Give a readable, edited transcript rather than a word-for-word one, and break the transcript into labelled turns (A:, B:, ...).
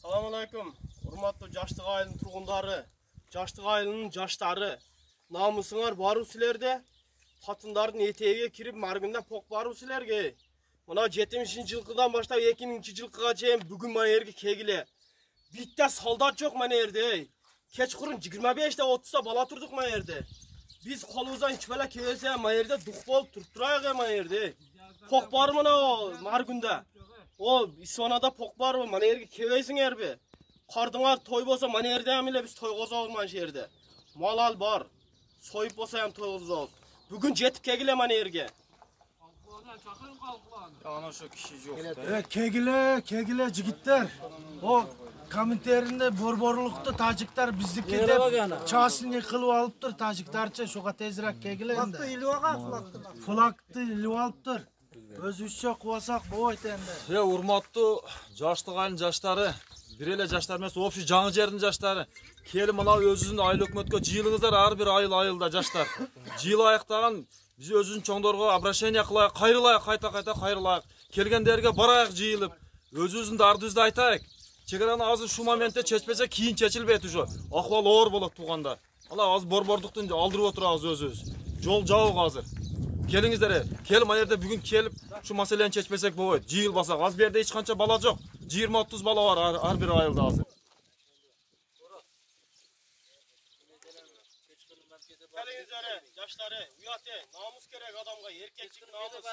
A: Assalamualaikum. Hurmatlı Жаштык айылынын тургундары, Жаштык айылынын жаштары. Намысыңар бару силерде. Катындардын этегиге кирип маргында пок бару силерге. Мына 70 жылкыдан баштап 2000 жылкыга чейин бүгүн мына жерге кегиле. Битте солдат жок мына жерде. Кечкурун 25 30 бала турдук мына жерде. Биз колубуздан ичпеле кебесе мына жерде дук болуп туруп турайык мына жерде. Пок бар мына маргында. O İsvanada pok var mı? Mana yerge kebeysinger be. Kardыңар toy bolsa mana yerde hem ile biz toy gozabız mana yerde. Malal var. Soyup bolsa hem toy gozabız. Bugün jetip kegile mana yerge.
B: Ana şu kişi yok.
C: Kegile jigitler. O kommenterinde borborlukta tacikler bizdeki de çasını kılıp alıptır taciktarça şoka tezrak kegile endi. Flaktı ilip alıptır. Özüççe kıvasak bu etende.
B: Urmatlı Жаштык айылынын жаштары, бир эле жаштар эмес, общий жаңы жердин жаштары. Келип мына өзүнүн айыл өкмөткө жыйылыңыздар, ар бир айылда жаштар. Жыйыл аяктаган биз өзүнүн чоңдорго обращение кылайык, кайрылайык, кайта кайрылайык. Келгендерге барайык жыйылып, өзүбүздүн дардыбызды айтайык. Чегараны азыр шу моментте чечпесе кийин чечилбейт уже. Акыбал оор болот тууганда. Ала азыр борбордуктун алдырып отурабыз өзүбүз. Жол жабык азыр. Келиңиздер, келип мына жерде бүгүн келип şu маселени чечпесек болбойт. Жыйылбасак, аз берде эч канча бала жок. 20-30 бала бар ар бир айылда азыр.
A: Келиңиздер, жаштары, уят, намус керек адамга, эркектин намус.